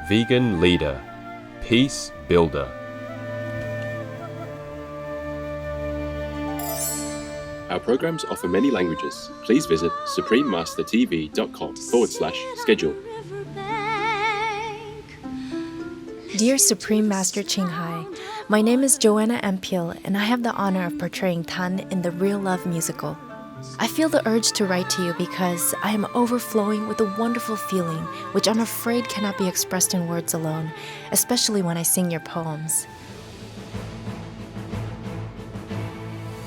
vegan leader, peace builder. Our programs offer many languages. Please visit suprememastertv.com/schedule. Dear Supreme Master Ching Hai, my name is Joanna Ampil, and I have the honor of portraying Tan in the Real Love musical. I feel the urge to write to you because I am overflowing with a wonderful feeling which I'm afraid cannot be expressed in words alone, especially when I sing your poems.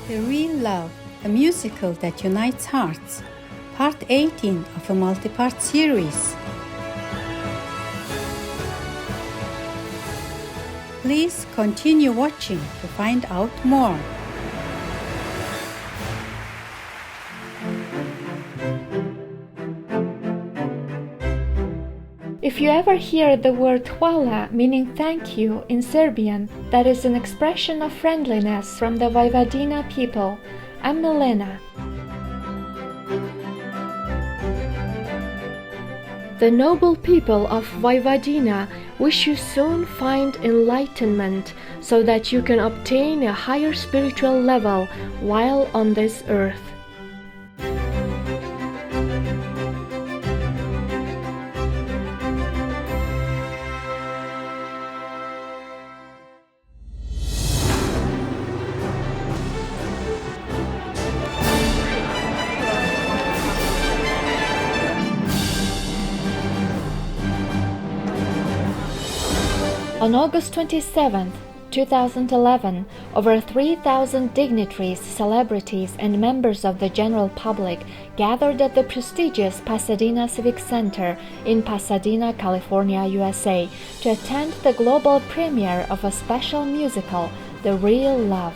The Real Love, a musical that unites hearts, part 18 of a multi-part series. Please continue watching to find out more. If you ever hear the word hvala, meaning thank you, in Serbian, that is an expression of friendliness from the Vojvodina people. I'm Milena. The noble people of Vojvodina wish you soon find enlightenment so that you can obtain a higher spiritual level while on this earth. On August 27, 2011, over 3,000 dignitaries, celebrities, and members of the general public gathered at the prestigious Pasadena Civic Center in Pasadena, California, USA, to attend the global premiere of a special musical, The Real Love.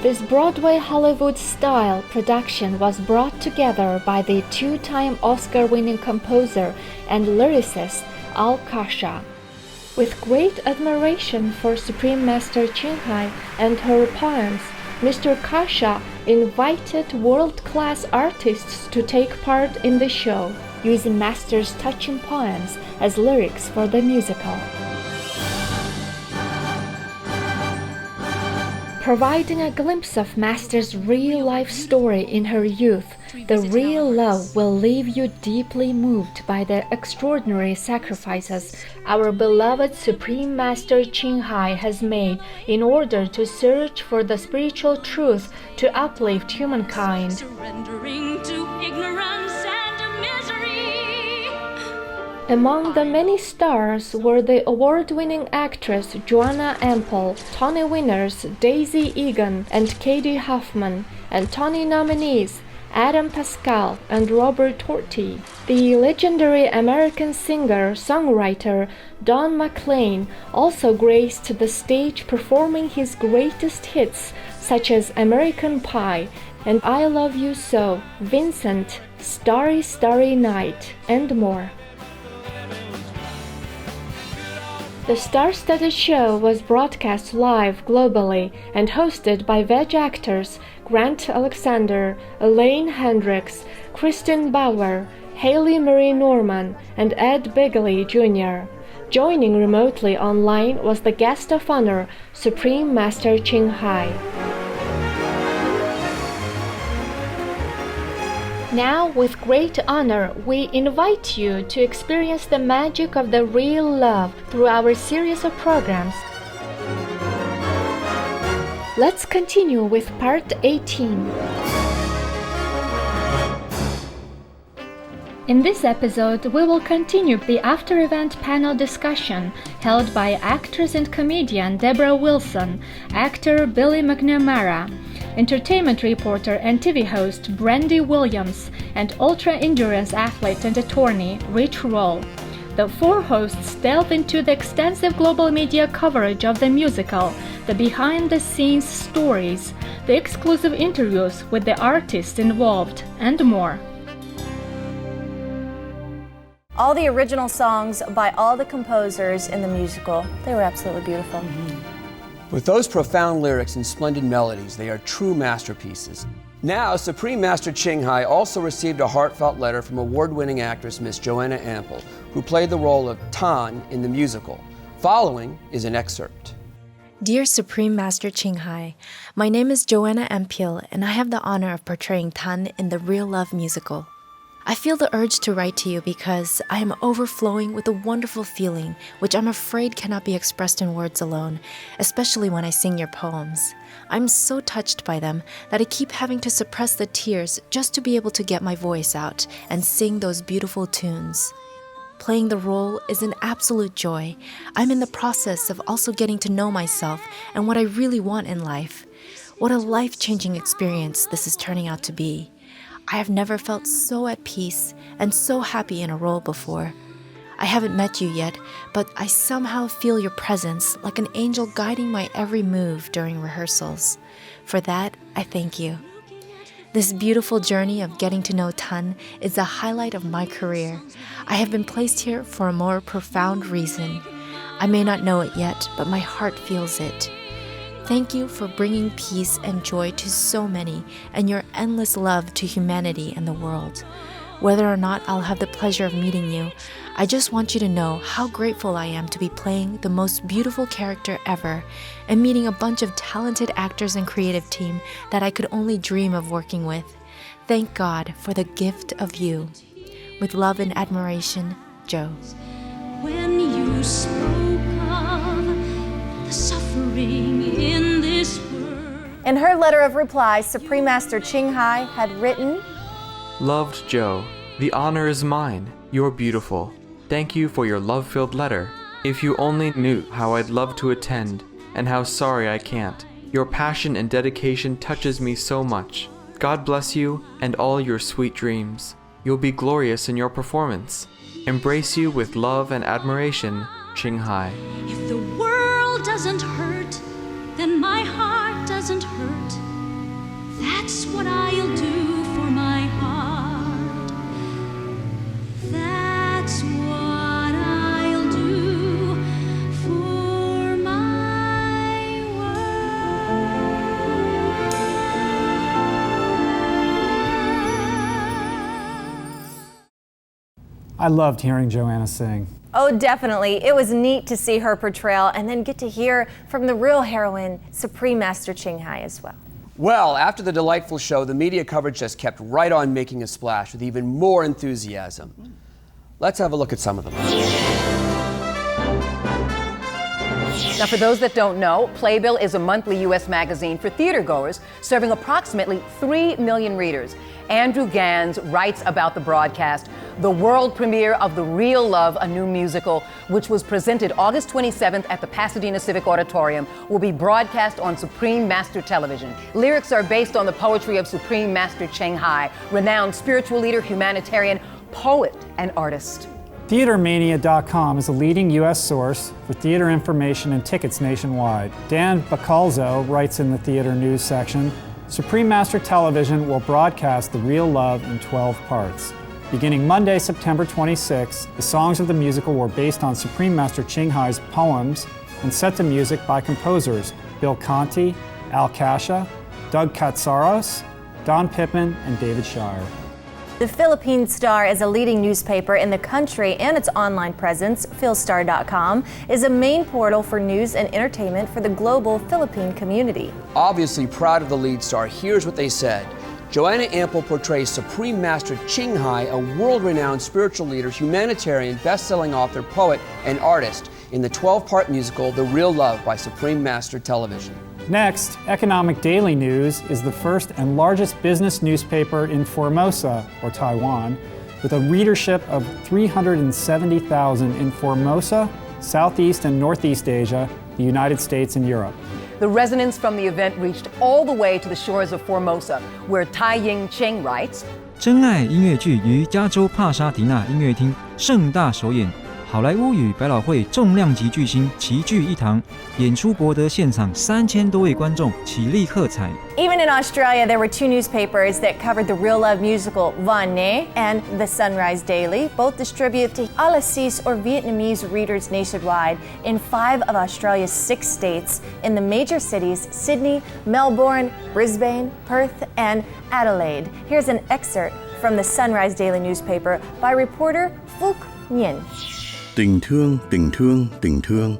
This Broadway Hollywood-style production was brought together by the two-time Oscar-winning composer and lyricist Al Kasha. With great admiration for Supreme Master Ching Hai and her poems, Mr. Kasha invited world-class artists to take part in the show, using Master's touching poems as lyrics for the musical. Providing a glimpse of Master's real-life story in her youth, The Real Love will leave you deeply moved by the extraordinary sacrifices our beloved Supreme Master Ching Hai has made in order to search for the spiritual truth to uplift humankind. Surrendering to ignorance and misery. Among the many stars were the award-winning actress Joanna Ampel, Tony winners Daisy Egan and Katie Huffman, and Tony nominees Adam Pascal and Robert Torti. The legendary American singer-songwriter Don McLean also graced the stage performing his greatest hits such as American Pie and I Love You So, Vincent, Starry Starry Night, and more. The star-studded show was broadcast live globally and hosted by veg actors Grant Alexander, Elaine Hendricks, Kristen Bauer, Haley Marie Norman, and Ed Begley Jr. Joining remotely online was the guest of honor, Supreme Master Ching Hai. Now, with great honor, we invite you to experience the magic of the real love through our series of programs. Let's continue with part 18. In this episode, we will continue the after-event panel discussion held by actress and comedian Deborah Wilson, actor Billy McNamara, entertainment reporter and TV host Brandy Williams, and ultra-endurance athlete and attorney Rich Roll. The four hosts delve into the extensive global media coverage of the musical, the behind-the-scenes stories, the exclusive interviews with the artists involved, and more. All the original songs by all the composers in the musical, they were absolutely beautiful. With those profound lyrics and splendid melodies, they are true masterpieces. Now, Supreme Master Ching Hai also received a heartfelt letter from award-winning actress Miss Joanna Ampel, who played the role of Tan in the musical. Following is an excerpt. Dear Supreme Master Ching Hai, my name is Joanna Ampel, and I have the honor of portraying Tan in the Real Love musical. I feel the urge to write to you because I am overflowing with a wonderful feeling which I'm afraid cannot be expressed in words alone, especially when I sing your poems. I'm so touched by them that I keep having to suppress the tears just to be able to get my voice out and sing those beautiful tunes. Playing the role is an absolute joy. I'm in the process of also getting to know myself and what I really want in life. What a life-changing experience this is turning out to be. I have never felt so at peace and so happy in a role before. I haven't met you yet, but I somehow feel your presence like an angel guiding my every move during rehearsals. For that, I thank you. This beautiful journey of getting to know Tan is the highlight of my career. I have been placed here for a more profound reason. I may not know it yet, but my heart feels it. Thank you for bringing peace and joy to so many and your endless love to humanity and the world. Whether or not I'll have the pleasure of meeting you, I just want you to know how grateful I am to be playing the most beautiful character ever and meeting a bunch of talented actors and creative team that I could only dream of working with. Thank God for the gift of you. With love and admiration, Joe. When you spoke of the suffering in this world. In her letter of reply, Supreme Master Ching Hai had written, Loved Joe, the honor is mine. You're beautiful. Thank you for your love-filled letter. If you only knew how I'd love to attend and how sorry I can't. Your passion and dedication touches me so much. God bless you and all your sweet dreams. You'll be glorious in your performance. Embrace you with love and admiration, Ching Hai. If the world doesn't hurt, then my heart doesn't hurt. That's what I'll do for my heart. That's what I'll do for my world. I loved hearing Joanna sing. oh, definitely. It was neat to see her portrayal and then get to hear from the real heroine, Supreme Master Ching Hai, as well. Well, after the delightful show, the media coverage just kept right on making a splash with even more enthusiasm. Let's have a look at some of them. Now, for those that don't know, Playbill is a monthly U.S. magazine for theatergoers serving approximately 3 million readers. Andrew Gans writes about the broadcast, the world premiere of The Real Love, a new musical, which was presented August 27th at the Pasadena Civic Auditorium, will be broadcast on Supreme Master Television. Lyrics are based on the poetry of Supreme Master Ching Hai, renowned spiritual leader, humanitarian, poet, and artist. TheaterMania.com is a leading U.S. source for theater information and tickets nationwide. Dan Bacalzo writes in the theater news section, Supreme Master Television will broadcast The Real Love in 12 parts. Beginning Monday, September 26, the songs of the musical were based on Supreme Master Ching Hai's poems and set to music by composers Bill Conti, Al Kasha, Doug Katsaros, Don Pippin, and David Shire. The Philippine Star is a leading newspaper in the country, and its online presence, philstar.com, is a main portal for news and entertainment for the global Philippine community. Obviously proud of the lead star, here's what they said. Joanna Ampel portrays Supreme Master Ching Hai, a world-renowned spiritual leader, humanitarian, best-selling author, poet, and artist in the 12-part musical The Real Love by Supreme Master Television. Next, Economic Daily News is the first and largest business newspaper in Formosa, or Taiwan, with a readership of 370,000 in Formosa, Southeast and Northeast Asia, the United States, and Europe. The resonance from the event reached all the way to the shores of Formosa, where Tai Ying Cheng writes,真爱音乐剧于加州帕沙迪纳音乐厅盛大首演，好莱坞与百老汇重量级巨星齐聚一堂，演出博得现场3000多位观众起立喝彩。Even in Australia, there were two newspapers that covered the real love musical Van Ne and the Sunrise Daily. Both distribute to Alasis or Vietnamese readers nationwide in 5 of Australia's 6 states in the major cities Sydney, Melbourne, Brisbane, Perth, and Adelaide. Here's an excerpt from the Sunrise Daily newspaper by reporter Phúc Nhiên. Tình thương, tình thương, tình thương.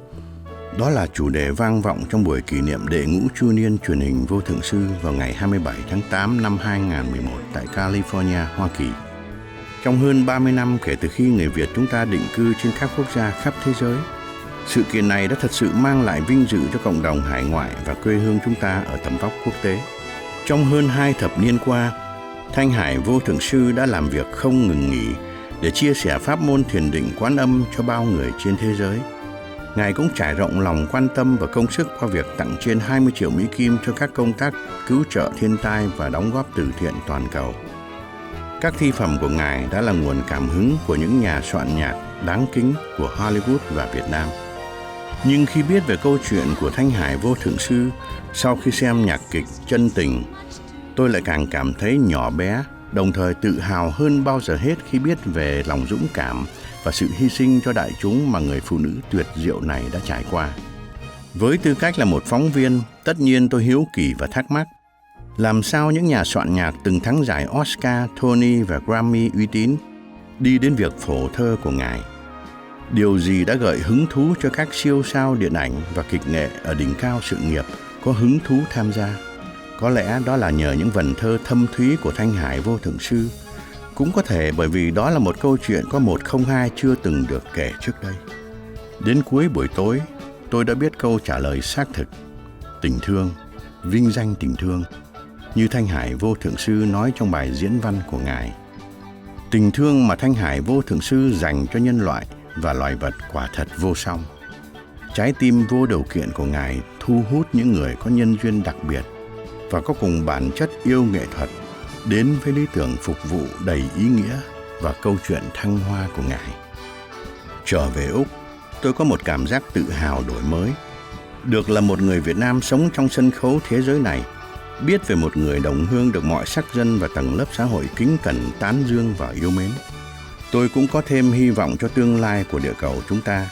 Đó là chủ đề vang vọng trong buổi kỷ niệm đệ ngũ chu niên truyền hình Vô Thượng Sư vào ngày 27 tháng 8 năm 2011 tại California, Hoa Kỳ. Trong hơn 30 năm kể từ khi người Việt chúng ta định cư trên các quốc gia khắp thế giới, sự kiện này đã thật sự mang lại vinh dự cho cộng đồng hải ngoại và quê hương chúng ta ở tầm vóc quốc tế. Trong hơn 2 thập niên qua, Thanh Hải Vô Thượng Sư đã làm việc không ngừng nghỉ để chia sẻ pháp môn thiền định Quán Âm cho bao người trên thế giới. Ngài cũng trải rộng lòng quan tâm và công sức qua việc tặng trên 20 triệu Mỹ Kim cho các công tác cứu trợ thiên tai và đóng góp từ thiện toàn cầu. Các thi phẩm của Ngài đã là nguồn cảm hứng của những nhà soạn nhạc đáng kính của Hollywood và Việt Nam. Nhưng khi biết về câu chuyện của Thanh Hải Vô Thượng Sư sau khi xem nhạc kịch Chân Tình, tôi lại càng cảm thấy nhỏ bé, đồng thời tự hào hơn bao giờ hết khi biết về lòng dũng cảm và sự hy sinh cho đại chúng mà người phụ nữ tuyệt diệu này đã trải qua. Với tư cách là một phóng viên, tất nhiên tôi hiếu kỳ và thắc mắc, làm sao những nhà soạn nhạc từng thắng giải Oscar, Tony và Grammy uy tín đi đến việc phổ thơ của Ngài? Điều gì đã gợi hứng thú cho các siêu sao điện ảnh và kịch nghệ ở đỉnh cao sự nghiệp có hứng thú tham gia? Có lẽ đó là nhờ những vần thơ thâm thúy của Thanh Hải Vô Thượng Sư. Cũng có thể bởi vì đó là một câu chuyện có 102 chưa từng được kể trước đây. Đến cuối buổi tối, tôi đã biết câu trả lời xác thực. Tình thương, vinh danh tình thương, như Thanh Hải Vô Thượng Sư nói trong bài diễn văn của Ngài. Tình thương mà Thanh Hải Vô Thượng Sư dành cho nhân loại và loài vật quả thật vô song. Trái tim vô điều kiện của Ngài thu hút những người có nhân duyên đặc biệt và có cùng bản chất yêu nghệ thuật, đến với lý tưởng phục vụ đầy ý nghĩa và câu chuyện thăng hoa của Ngài. Trở về Úc, tôi có một cảm giác tự hào đổi mới. Được là một người Việt Nam sống trong sân khấu thế giới này, biết về một người đồng hương được mọi sắc dân và tầng lớp xã hội kính cẩn, tán dương và yêu mến. Tôi cũng có thêm hy vọng cho tương lai của địa cầu chúng ta,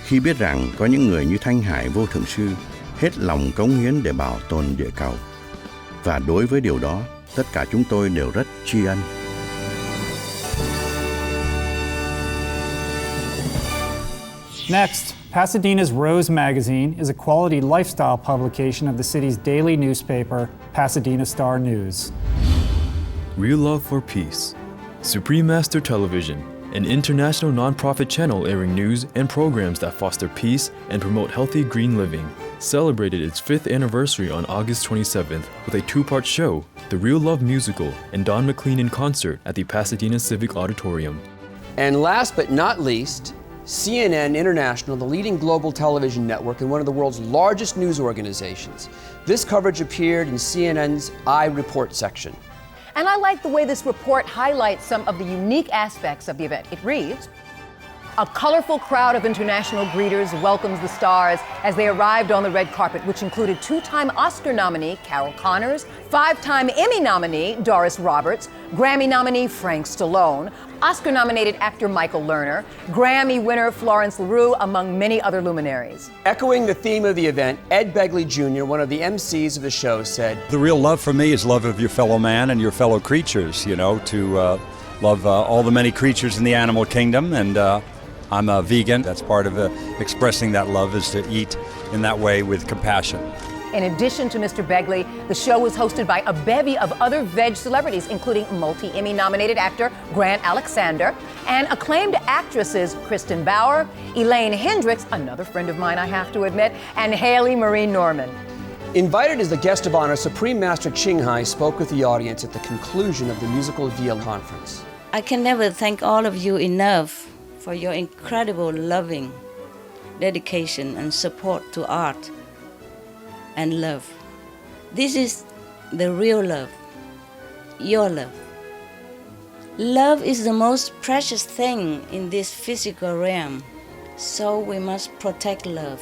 khi biết rằng có những người như Thanh Hải Vô Thượng Sư hết lòng cống hiến để bảo tồn địa cầu. Và đối với điều đó, tất cả chúng tôi đều rất tri ân. Next, Pasadena's Rose magazine is a quality lifestyle publication of the city's daily newspaper, Pasadena Star News. Real Love for Peace. Supreme Master Television, an international nonprofit channel airing news and programs that foster peace and promote healthy green living, celebrated its 5th anniversary on August 27th with a 2-part show, The Real Love Musical and Don McLean in concert at the Pasadena Civic Auditorium. And last but not least, CNN International, the leading global television network and one of the world's largest news organizations. This coverage appeared in CNN's iReport section. And I like the way this report highlights some of the unique aspects of the event. It reads, a colorful crowd of international greeters welcomes the stars as they arrived on the red carpet, which included 2-time Oscar nominee Carol Connors, 5-time Emmy nominee Doris Roberts, Grammy nominee Frank Stallone, Oscar-nominated actor Michael Lerner, Grammy winner Florence LaRue, among many other luminaries. Echoing the theme of the event, Ed Begley Jr., one of the MCs of the show, said, "The real love for me is love of your fellow man and your fellow creatures, you know, to love all the many creatures in the animal kingdom, and I'm a vegan. That's part of expressing that love, is to eat in that way with compassion." In addition to Mr. Begley, the show was hosted by a bevy of other veg celebrities, including multi-Emmy nominated actor Grant Alexander and acclaimed actresses Kristen Bauer, Elaine Hendricks, another friend of mine I have to admit, and Haley Marie Norman. Invited as the guest of honor, Supreme Master Ching Hai spoke with the audience at the conclusion of the Musical VL conference. I can never thank all of you enough for your incredible loving dedication and support to art and love. This is the real love, your love. Love is the most precious thing in this physical realm. So we must protect love.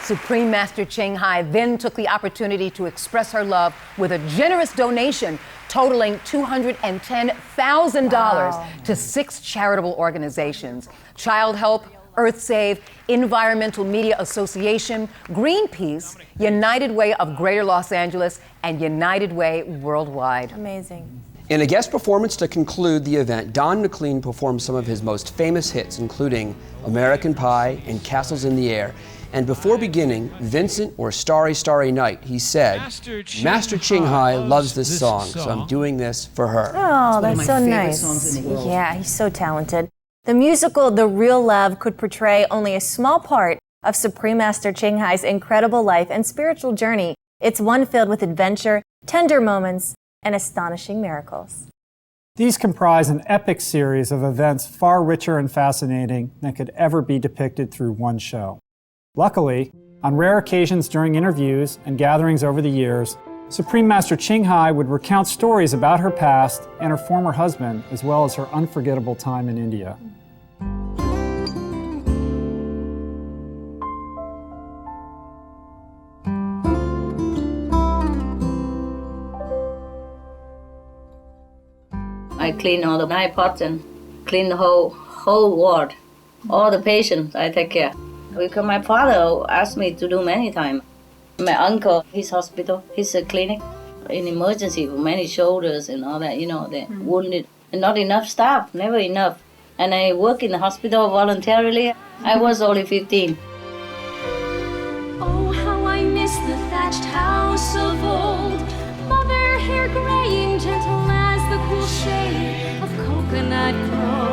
Supreme Master Ching Hai then took the opportunity to express her love with a generous donation totaling $210,000 to 6 charitable organizations: Child Help, Earth Save, Environmental Media Association, Greenpeace, United Way of Greater Los Angeles, and United Way Worldwide. Amazing. In a guest performance to conclude the event, Don McLean performed some of his most famous hits, including American Pie and Castles in the Air. And before beginning Vincent or Starry, Starry Night, he said, Master Ching Hai loves this song, so I'm doing this for her. Oh, that's so nice. Yeah, he's so talented. The musical The Real Love could portray only a small part of Supreme Master Ching Hai's incredible life and spiritual journey. It's one filled with adventure, tender moments, and astonishing miracles. These comprise an epic series of events far richer and fascinating than could ever be depicted through one show. Luckily, on rare occasions during interviews and gatherings over the years, Supreme Master Ching Hai would recount stories about her past and her former husband, as well as her unforgettable time in India. I clean all the iPods and clean the whole ward. All the patients I take care. Because my father asked me to do many times. My uncle, his hospital, his clinic, in emergency for many shoulders and all that, they're wounded. And not enough staff, never enough. And I work in the hospital voluntarily. I was only 15. Oh, how I miss the thatched house of old. Mother hair graying, gentle as the cool shade of coconut groves.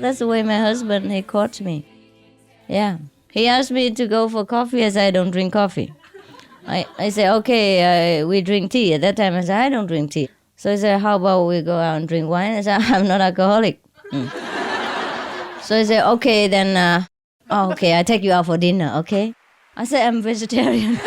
That's the way my husband, he caught me. Yeah. He asked me to go for coffee. I said, I don't drink coffee. I said, okay, we drink tea. At that time, I said, I don't drink tea. So he said, how about we go out and drink wine? I said, I'm not alcoholic. So he said, okay, then, okay, I take you out for dinner, okay? I said, I'm vegetarian.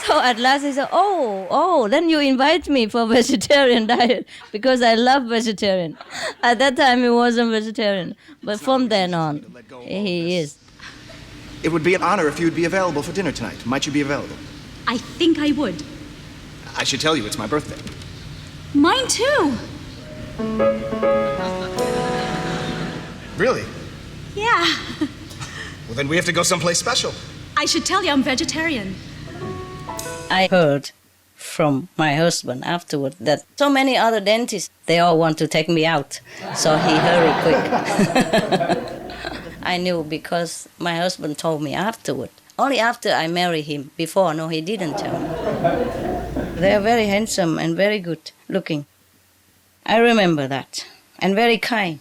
So at last he said, oh, then you invite me for vegetarian diet because I love vegetarian. At that time he wasn't vegetarian, but from then on, he is. It would be an honor if you would be available for dinner tonight. Might you be available? I think I would. I should tell you it's my birthday. Mine too. Really? Yeah. Well, then we have to go someplace special. I should tell you I'm vegetarian. I heard from my husband afterward that so many other dentists, they all want to take me out. So he hurried quick. I knew because my husband told me afterward. Only after I married him. Before, no, he didn't tell me. They are very handsome and very good looking. I remember that. And very kind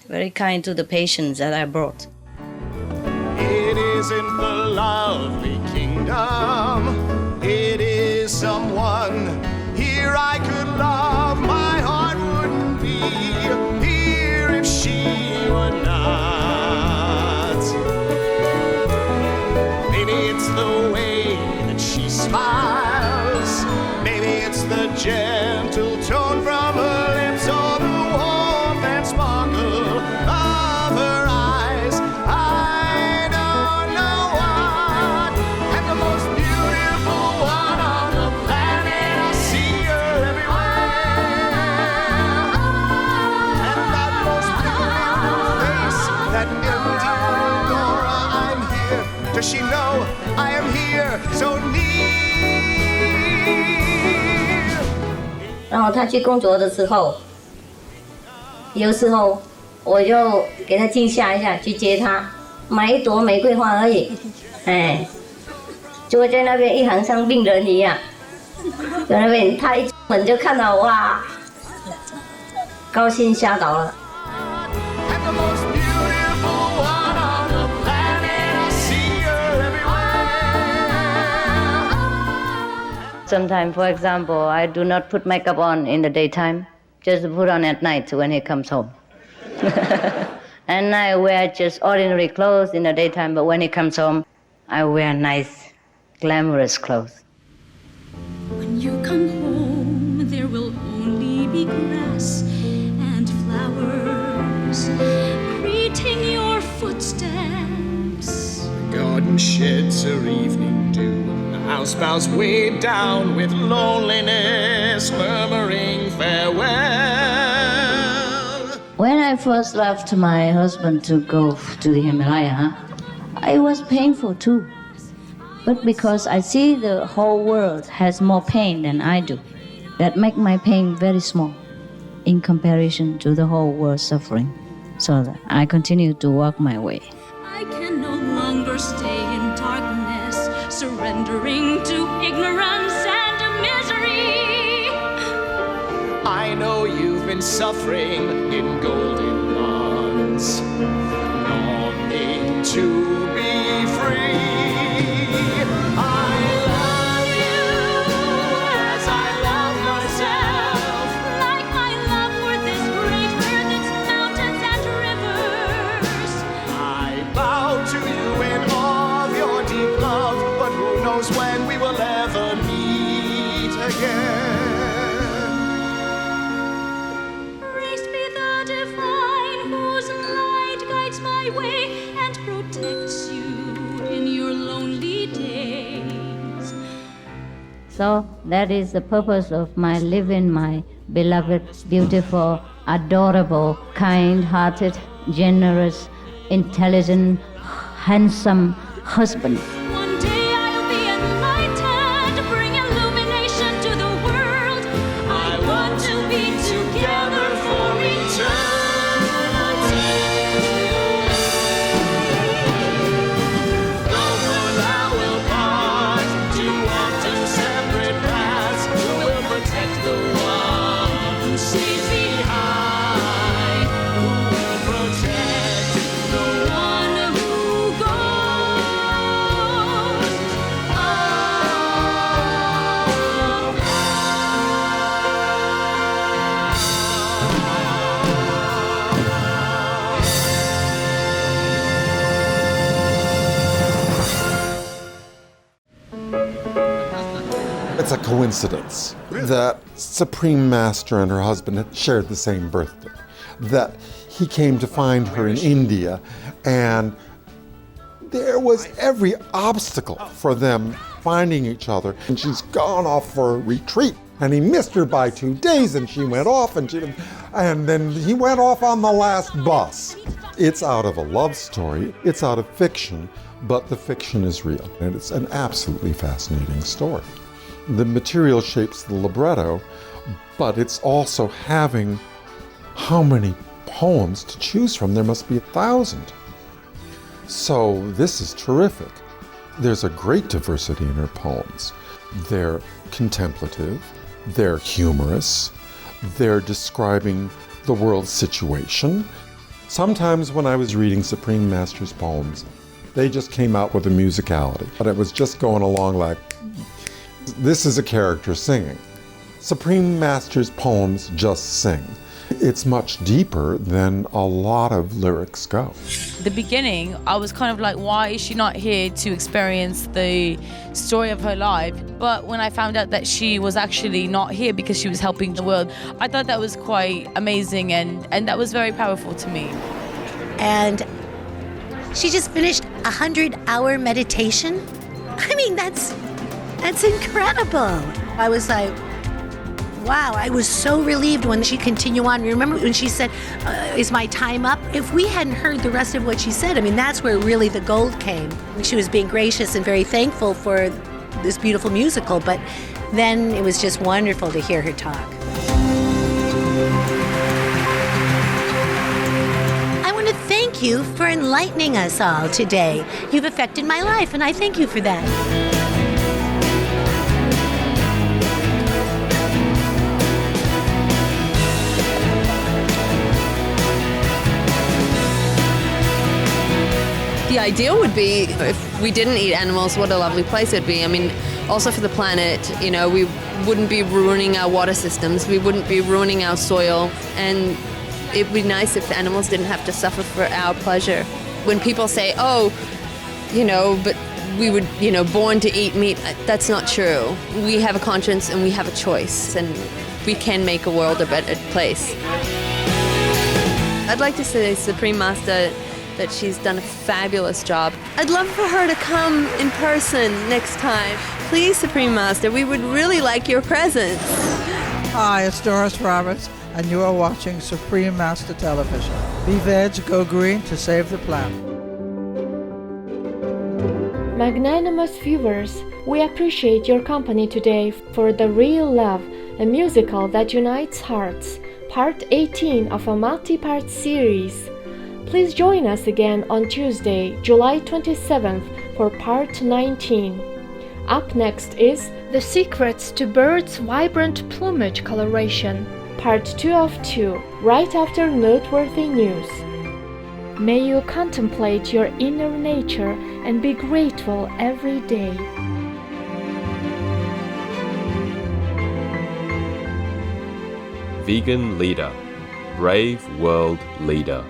to the patients that I brought. It isn't the lovely kingdom. It is someone here I could love. My heart wouldn't be here if she were not. Maybe it's the way that she smiles. Maybe it's the gentle tone from her lips or the warmth and sparkle of her eyes. I don't know what. And the most beautiful one on the planet, I see her everywhere. And that most beautiful face, that empty Pandora, I'm here. Does she know I am here so near? 然后他去工作的时候，有时候我就给他静下一下去接他，买一朵玫瑰花而已，哎，就会在那边一行像病人一样，在那边他一出门就看到哇，高兴吓倒了。Sometimes, for example, I do not put makeup on in the daytime, just put on at night when he comes home. And I wear just ordinary clothes in the daytime, but when he comes home, I wear nice, glamorous clothes. When you come home, there will only be grass and flowers greeting your footsteps. The garden sheds her evening dew. The house bows weighed down with loneliness, murmuring farewell. When I first left my husband to go to the Himalaya, it was painful too. But because I see the whole world has more pain than I do, that make my pain very small in comparison to the whole world suffering. So that I continue to walk my way. I can no longer stay in darkness, surrendering to ignorance and misery. I know you've been suffering in golden bonds, longing to be free. I love you as I love myself, like my love for this great earth, its mountains and rivers. I bow to you in awe of your deep love, but who knows when we will ever meet again. Praised be the divine whose light guides my way and protects you in your lonely days. So that is the purpose of my living my beloved, beautiful, adorable, kind-hearted, generous, intelligent, handsome husband. One day I'll be enlightened, bring illumination to the world. I want to be together for eternity. Though for thou will part, to walk two separate paths, who will protect the one who stays behind, who will protect the one who goes. It's a coincidence that Supreme Master and her husband had shared the same birthday, that he came to find her in India, and there was every obstacle for them finding each other, and she's gone off for a retreat. And he missed her by 2 days, and she went off, and then he went off on the last bus. It's out of a love story, it's out of fiction, but the fiction is real, and it's an absolutely fascinating story. The material shapes the libretto, but it's also having how many poems to choose from? There must be 1,000. So this is terrific. There's a great diversity in her poems. They're contemplative, they're humorous, they're describing the world's situation. Sometimes when I was reading Supreme Master's poems, they just came out with a musicality, but it was just going along like, this is a character singing. Supreme Master's poems just sing. It's much deeper than a lot of lyrics go. The beginning, I was kind of like, why is she not here to experience the story of her life? But when I found out that she was actually not here because she was helping the world, I thought that was quite amazing, and that was very powerful to me. And she just finished a 100-hour meditation. I mean, that's incredible. I was like, wow, I was so relieved when she continued on. Remember when she said, is my time up? If we hadn't heard the rest of what she said, I mean, that's where really the gold came. She was being gracious and very thankful for this beautiful musical, but then it was just wonderful to hear her talk. I want to thank you for enlightening us all today. You've affected my life, and I thank you for that. The ideal would be if we didn't eat animals, what a lovely place it'd be. I mean, also for the planet, you know, we wouldn't be ruining our water systems, we wouldn't be ruining our soil, and it'd be nice if animals didn't have to suffer for our pleasure. When people say, oh, you know, but we were, born to eat meat. That's not true. We have a conscience and we have a choice, and we can make a world a better place. I'd like to say Supreme Master that she's done a fabulous job. I'd love for her to come in person next time. Please, Supreme Master, we would really like your presence. Hi, it's Doris Roberts, and you are watching Supreme Master Television. Be veg, go green to save the planet. Magnanimous viewers, we appreciate your company today for The Real Love, a musical that unites hearts, part 18 of a multi-part series. Please join us again on Tuesday, July 27th for part 19. Up next is The Secrets to Birds' Vibrant Plumage Coloration, part 2 of 2, right after noteworthy news. May you contemplate your inner nature and be grateful every day. Vegan Leader, Brave World Leader.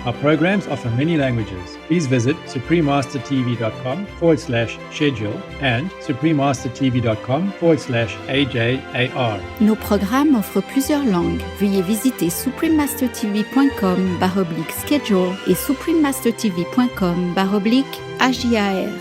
Our programs offer many languages. Please visit suprememastertv.com/schedule and suprememastertv.com/AJAR. Nos programmes offrent plusieurs langues. Veuillez visiter suprememastertv.com/schedule et suprememastertv.com/AJAR.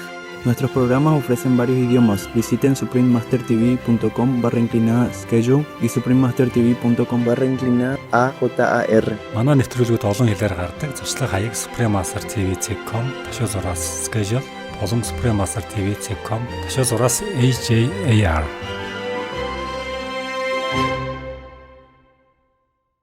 Nuestros programas ofrecen varios idiomas. Visiten suprememastertv.com/schedule и suprememastertv.com/AJAR. Манай нэвтрүүлгүүд олон хэлээр гардаг. Зуршлаг хаяг suprememastertv.com/schedule болон suprememastertv.com/AJAR.